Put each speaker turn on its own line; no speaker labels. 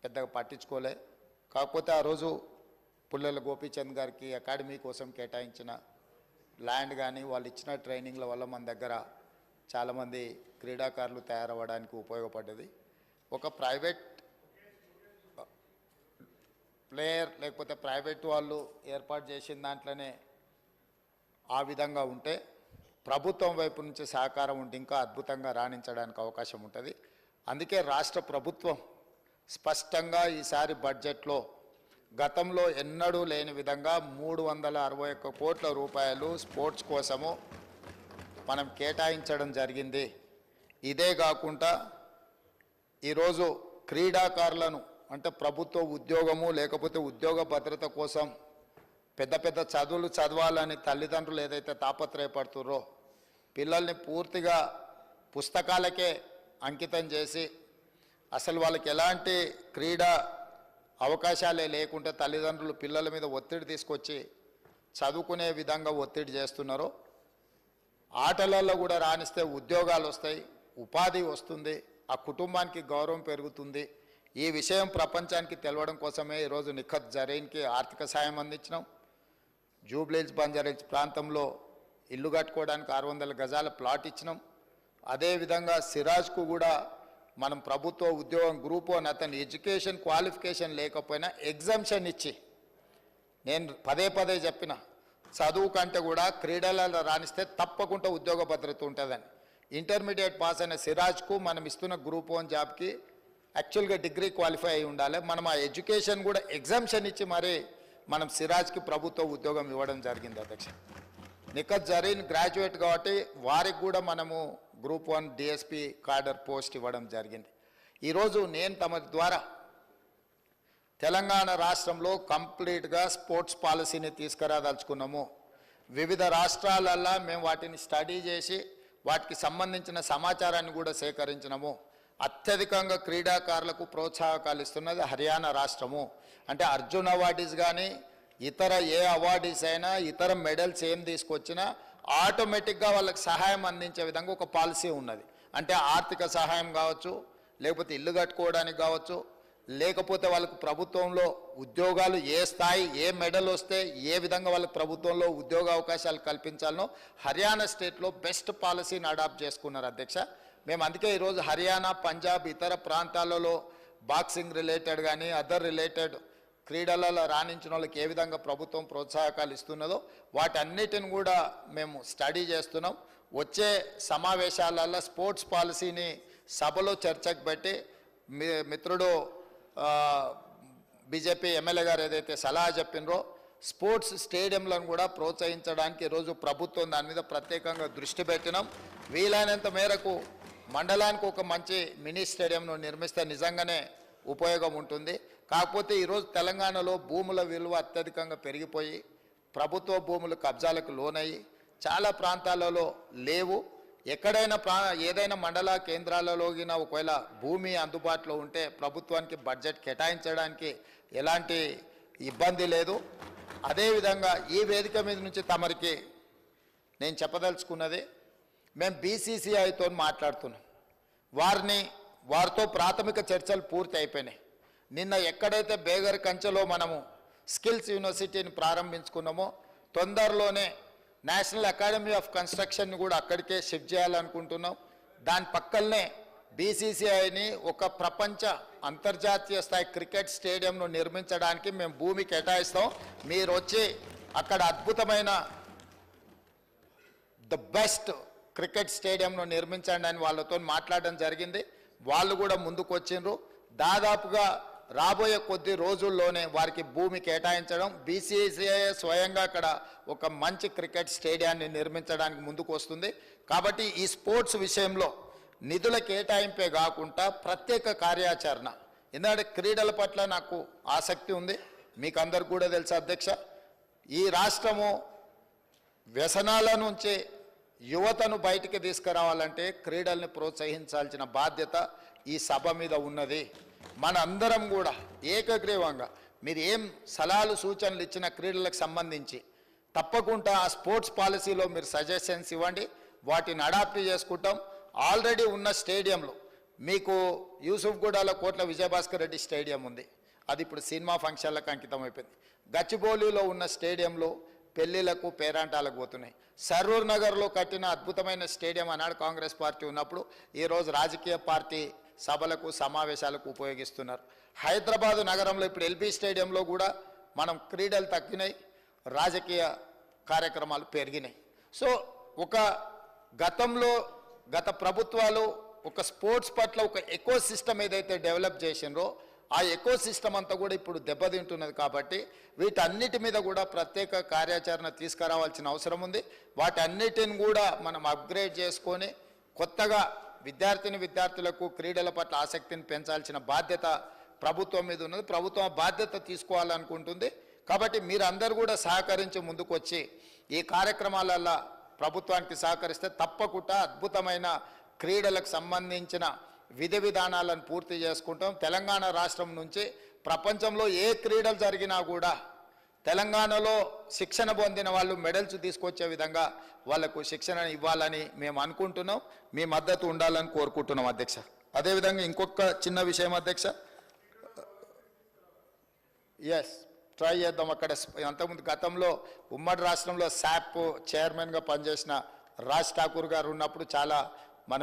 పెద్దగా పట్టించుకోలే. కాకపోతే ఆ రోజు పుల్లెల గోపీచంద్ గారికి అకాడమీ కోసం కేటాయించిన ల్యాండ్ కానీ వాళ్ళు ఇచ్చిన ట్రైనింగ్ల వల్ల మన దగ్గర చాలామంది క్రీడాకారులు తయారవ్వడానికి ఉపయోగపడ్డది. ఒక ప్రైవేట్ ప్లేయర్ లేకపోతే ప్రైవేట్ వాళ్ళు ఏర్పాటు చేసిన దాంట్లోనే ఆ విధంగా ఉంటే ప్రభుత్వం వైపు నుంచి సహకారం ఉంటే ఇంకా అద్భుతంగా రాణించడానికి అవకాశం ఉంటుంది. అందుకే రాష్ట్ర ప్రభుత్వం స్పష్టంగా ఈసారి బడ్జెట్లో గతంలో ఎన్నడూ లేని విధంగా 361 కోట్ల రూపాయలు స్పోర్ట్స్ కోసము మనం కేటాయించడం జరిగింది. ఇదే కాకుండా ఈరోజు క్రీడాకారులను అంటే ప్రభుత్వ ఉద్యోగము లేకపోతే ఉద్యోగ భద్రత కోసం పెద్ద పెద్ద చదువులు చదవాలని తల్లిదండ్రులు ఏదైతే తాపత్రయపడుతుర్రో పిల్లల్ని పూర్తిగా పుస్తకాలకే అంకితం చేసి అసలు వాళ్ళకి ఎలాంటి క్రీడా అవకాశాలే లేకుంటే తల్లిదండ్రులు పిల్లల మీద ఒత్తిడి తీసుకొచ్చి చదువుకునే విధంగా ఒత్తిడి చేస్తున్నారో ఆటలలో కూడా రాణిస్తే ఉద్యోగాలు వస్తాయి, ఉపాధి వస్తుంది, ఆ కుటుంబానికి గౌరవం పెరుగుతుంది. ఈ విషయం ప్రపంచానికి తెలవడం కోసమే ఈరోజు నిఖత్ జరీన్కి ఆర్థిక సాయం అందించినాం. జూబ్లీహిల్స్ బంజారాహిల్స్ ప్రాంతంలో ఇల్లు కట్టుకోవడానికి 600 గజాల ప్లాట్ ఇచ్చినాం. అదేవిధంగా సిరాజ్కు కూడా మనం ప్రభుత్వ ఉద్యోగం గ్రూప్ 1 అతని ఎడ్యుకేషన్ క్వాలిఫికేషన్ లేకపోయినా ఎగ్జామ్షన్ ఇచ్చి నేను పదే చెప్పిన చదువు కంటే కూడా క్రీడలలో రాణిస్తే తప్పకుండా ఉద్యోగ భద్రత ఉంటుందని. ఇంటర్మీడియట్ పాస్ అయిన సిరాజ్కు మనం ఇస్తున్న గ్రూప్ 1 జాబ్కి యాక్చువల్గా డిగ్రీ క్వాలిఫై అయి ఉండాలి. మనం ఆ ఎడ్యుకేషన్ కూడా ఎగ్జామ్షన్ ఇచ్చి మరి మనం సిరాజ్కి ప్రభుత్వ ఉద్యోగం ఇవ్వడం జరిగింది అధ్యక్ష. నిఖత్ జరీన్ గ్రాడ్యుయేట్ కాబట్టి వారికి కూడా మనము గ్రూప్ 1 డిఎస్పి కార్డర్ పోస్ట్ ఇవ్వడం జరిగింది. ఈరోజు నేను తమ ద్వారా తెలంగాణ రాష్ట్రంలో కంప్లీట్గా స్పోర్ట్స్ పాలసీని తీసుకురాదలుచుకున్నాము. వివిధ రాష్ట్రాలల్లో మేము వాటిని స్టడీ చేసి వాటికి సంబంధించిన సమాచారాన్ని కూడా సేకరించినాము. అత్యధికంగా క్రీడాకారులకు ప్రోత్సాహకాలు ఇస్తున్నది హర్యానా రాష్ట్రము. అంటే అర్జున్ అవార్డీస్ కానీ ఇతర ఏ అవార్డీస్ అయినా ఇతర మెడల్స్ ఏం తీసుకొచ్చినా ఆటోమేటిక్గా వాళ్ళకి సహాయం అందించే విధంగా ఒక పాలసీ ఉన్నది. అంటే ఆర్థిక సహాయం కావచ్చు, లేకపోతే ఇల్లు కట్టుకోవడానికి కావచ్చు, లేకపోతే వాళ్ళకు ప్రభుత్వంలో ఉద్యోగాలు ఏ స్థాయి ఏ మెడల్ వస్తే ఏ విధంగా వాళ్ళకి ప్రభుత్వంలో ఉద్యోగ అవకాశాలు కల్పించాలనో హర్యానా స్టేట్లో బెస్ట్ పాలసీని అడాప్ట్ చేసుకున్నారు అధ్యక్ష. మేము అందుకే ఈరోజు హర్యానా, పంజాబ్ ఇతర ప్రాంతాలలో బాక్సింగ్ రిలేటెడ్ కానీ అదర్ రిలేటెడ్ క్రీడలలో రాణించిన వాళ్ళకి ఏ విధంగా ప్రభుత్వం ప్రోత్సాహకాలు ఇస్తున్నదో వాటన్నిటిని కూడా మేము స్టడీ చేస్తున్నాం. వచ్చే సమావేశాలలో స్పోర్ట్స్ పాలసీని సభలో చర్చకు పెట్టి మిత్రుడు బీజేపీ ఎమ్మెల్యే గారు ఏదైతే సలహా చెప్పినరో స్పోర్ట్స్ స్టేడియంలను కూడా ప్రోత్సహించడానికి ఈరోజు ప్రభుత్వం దాని మీద ప్రత్యేకంగా దృష్టి పెట్టినాం. వీలైనంత మేరకు మండలానికి ఒక మంచి మినీ స్టేడియంను నిర్మిస్తే నిజంగానే ఉపయోగం ఉంటుంది. కాకపోతే ఈరోజు తెలంగాణలో భూముల విలువ అత్యధికంగా పెరిగిపోయి ప్రభుత్వ భూములు కబ్జాలకు లోనయ్యి చాలా ప్రాంతాలలో లేవు. ఎక్కడైనా ఏదైనా మండల కేంద్రాలలో ఒకవేళ భూమి అందుబాటులో ఉంటే ప్రభుత్వానికి బడ్జెట్ కేటాయించడానికి ఎలాంటి ఇబ్బంది లేదు. అదేవిధంగా ఈ వేదిక మీద నుంచి తమరికి నేను చెప్పదలుచుకున్నది, మేము బీసీసీఐతో మాట్లాడుతున్నాం. వారితో ప్రాథమిక చర్చలు పూర్తి అయిపోయినాయి. నిన్న ఎక్కడైతే బేగర్ కంచెలో మనము స్కిల్స్ యూనివర్సిటీని ప్రారంభించుకున్నామో తొందరలోనే నేషనల్ అకాడమీ ఆఫ్ కన్స్ట్రక్షన్ని కూడా అక్కడికే షిఫ్ట్ చేయాలనుకుంటున్నాం. దాని పక్కనే బీసీసీఐని ఒక ప్రపంచ అంతర్జాతీయ స్థాయి క్రికెట్ స్టేడియంను నిర్మించడానికి మేము భూమి కేటాయిస్తాం. మీరు వచ్చి అక్కడ అద్భుతమైన ద బెస్ట్ క్రికెట్ స్టేడియంను నిర్మించండి అని వాళ్ళతో మాట్లాడడం జరిగింది. వాళ్ళు కూడా ముందుకు వచ్చిండ్రు. దాదాపుగా రాబోయే కొద్ది రోజుల్లోనే వారికి భూమి కేటాయించడం, బీసీసీఐ స్వయంగా అక్కడ ఒక మంచి క్రికెట్ స్టేడియాన్ని నిర్మించడానికి ముందుకు వస్తుంది. కాబట్టి ఈ స్పోర్ట్స్ విషయంలో నిధుల కేటాయింపే కాకుండా ప్రత్యేక కార్యాచరణ, ఎందుకంటే క్రీడల పట్ల నాకు ఆసక్తి ఉంది, మీకు అందరు కూడా తెలుసు అధ్యక్ష. ఈ రాష్ట్రము వ్యసనాల నుంచి యువతను బయటికి తీసుకురావాలంటే క్రీడల్ని ప్రోత్సహించాల్సిన బాధ్యత ఈ సభ మీద ఉన్నది. మన అందరం కూడా ఏకగ్రీవంగా మీరు ఏం సలహాలు సూచనలు ఇచ్చిన క్రీడలకు సంబంధించి తప్పకుండా ఆ స్పోర్ట్స్ పాలసీలో మీరు సజెషన్స్ ఇవ్వండి, వాటిని అడాప్ట్ చేసుకుంటాం. ఆల్రెడీ ఉన్న స్టేడియంలో మీకు యూసుఫ్గూడలో కోట్ల విజయభాస్కర్ రెడ్డి స్టేడియం ఉంది, అది ఇప్పుడు సినిమా ఫంక్షన్లకు అంకితం అయిపోయింది. గచ్చిబౌలిలో ఉన్న స్టేడియంలో పెళ్లిళ్లకు పేరంటాలకు పోతున్నాయి. సరూర్ నగర్లో కట్టిన అద్భుతమైన స్టేడియం అన్నాడు కాంగ్రెస్ పార్టీ ఉన్నప్పుడు, ఈరోజు రాజకీయ పార్టీ సభలకు సమావేశాలకు ఉపయోగిస్తున్నారు. హైదరాబాదు నగరంలో ఇప్పుడు ఎల్బీ స్టేడియంలో కూడా మనం క్రీడలు తగ్గినాయి, రాజకీయ కార్యక్రమాలు పెరిగినాయి. సో ఒక గతంలో గత ప్రభుత్వాలు ఒక స్పోర్ట్స్ పట్ల ఒక ఎకో సిస్టమ్ ఏదైతే డెవలప్ చేసినరో ఆ ఎకో సిస్టమ్ అంతా కూడా ఇప్పుడు దెబ్బతింటున్నది. కాబట్టి వీటన్నిటి మీద కూడా ప్రత్యేక కార్యాచరణ తీసుకురావాల్సిన అవసరం ఉంది. వాటన్నిటిని కూడా మనం అప్గ్రేడ్ చేసుకొని కొత్తగా విద్యార్థులకు క్రీడల పట్ల ఆసక్తిని పెంచాల్సిన బాధ్యత ప్రభుత్వం మీద ఉన్నది. ప్రభుత్వం బాధ్యత తీసుకోవాలనుకుంటుంది. కాబట్టి మీరందరూ కూడా సహకరించి ముందుకు వచ్చి ఈ కార్యక్రమాలలో ప్రభుత్వానికి సహకరిస్తే తప్పకుండా అద్భుతమైన క్రీడలకు సంబంధించిన విధి విధానాలను పూర్తి చేసుకుంటాం. తెలంగాణ రాష్ట్రం నుంచి ప్రపంచంలో ఏ క్రీడలు జరిగినా కూడా తెలంగాణలో శిక్షణ పొందిన వాళ్ళు మెడల్స్ తీసుకొచ్చే విధంగా వాళ్లకు శిక్షణ ఇవ్వాలని మేము అనుకుంటున్నాం. మీ మద్దతు ఉండాలని కోరుకుంటున్నాం అధ్యక్ష. అదేవిధంగా ఇంకొక చిన్న విషయం అధ్యక్ష, ట్రై చేద్దాం. అక్కడ అంతకుముందు గతంలో ఉమ్మడి రాష్ట్రంలో శాప్ చైర్మన్గా పనిచేసిన రాజ్ ఠాకూర్ గారు ఉన్నప్పుడు చాలా